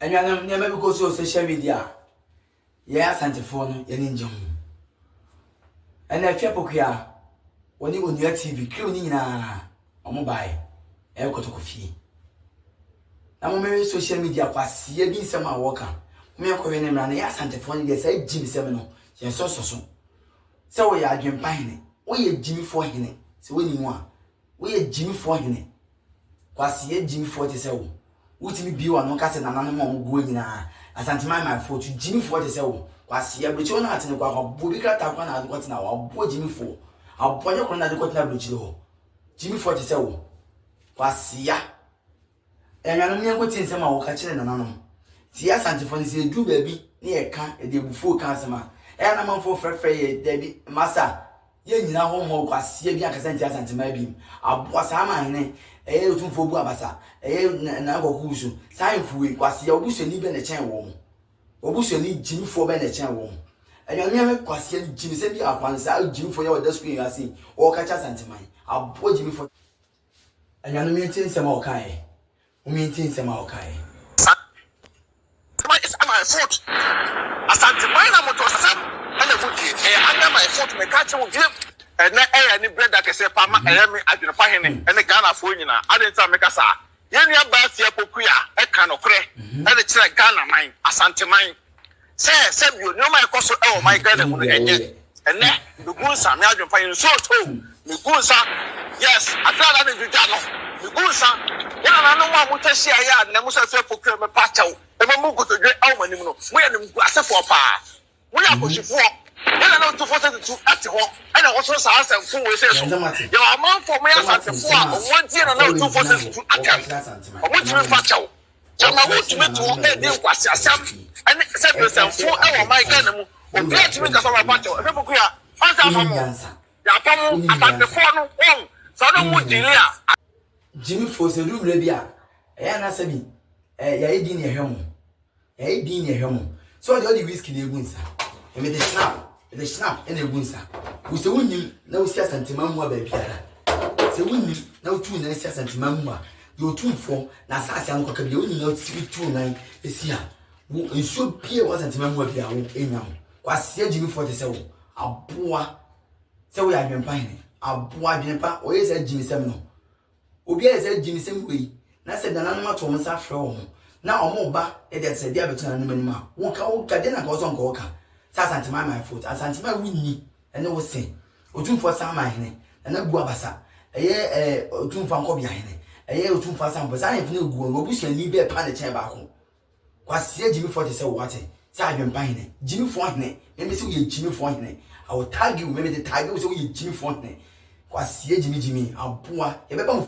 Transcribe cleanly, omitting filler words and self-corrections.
And you are never because of social media. Yes, Santa Phone, and in and I feel pokia when you on your TV, cleaning a mobile, air coffee. Now, maybe social media was seeing some worker. Me ko we ne mra na ya santefo ne say Jimmy Semino ye so so we are dwen pan we ye Jimmy for hene se we ni mu a we ye Jimmy for hene kwase ye Jimmy for te say wo wutimi bi wa no ka se nananom mo go nyina asantema my for to Jimmy for te say wo kwase ye brechi wona atene kwa bo bi krata kwa na adiko tena wa bo Jimmy for abonye ko na adiko tena brechi ho Jimmy for te say wo kwase ya enyanom nyen ko tinsema wo ka kire nananom Tia Santifon is a do baby near can a day before Cansama. And I'm for Frey, Debbie, Massa. Yen now home or was Yabia Cassantia Santimabi. A bossama in a little for Babasa, a Nago Husu, sign for it was your bush and even a chain woman. Or bush and need Jim for Ben a chain woman. And you never question Jim send you upon the Jim for your desk I see, or catch us Santimai. I'll put Jimmy for. And you maintain some okay. Maintain some okay. My foot. Asante mine moto sem and the wood under my foot me catch will give and any bread that can say Pama and me at the fahine and the Ghana for you now. I didn't tell me Cassa. Yen ya bath ya pokuya, a can of cray, and it's like Ghana mine, Asante mine. Say, you know my cost, oh my God, and then the Gunsa, me I've finding so too. The Gunsa, yes, I thought I didn't do the Gunsa. Then I know what I say, I had never said for procurement patcho. Go to great Alman, we are the Grassa for pa. We are pushing for. Then I know to force it to act home, and I also saw some fool says, you are more for me as a four, 1 year and no 2 forces to act. I want to patcho. Jama want to make to walk there was yourself, and said yourself 4 hours, my gun, or glad to make us on a patcho. If we are, Yapamu, about the phone, so I don't want to Jimmy for the room, Rabia, and I said, ya edi ne hwem ya edi ne hwem so the whiskey na egunsa e me the snap e na egunsa wo se wonnim na wo sia santima mu aba biara se wonnim na wo tu na sia santima mu a yo tumfo na asase an koka bia wonnim na wo ti tu nan esia wo enso pie wo santima mu bia wo enyam kwase Jimmy for the se wo aboa se wo ya dwempa hene aboa dwempa o yesa Jimmy sem no obi ya yesa Jimmy sem we na se dana no mato msa frɛ wo na omo ba e de se dia betuna no manim a wo ka de na ka oso nka wo ka sa santima my foot asantima winni ene wo se otumfo sama hene na gu abasa eye otumfo anko bia hene eye otumfo sambo sa na fina gu wo busia ni be pa ne chen ba ko kwase Jimmy 40 se wo ate sa adwempa hene Jimmy 4 hene me se wo ye Jimmy 4 hene I will tag you me the tag you so ye Jimmy 4 hene kwase Jimmy aboa ye beba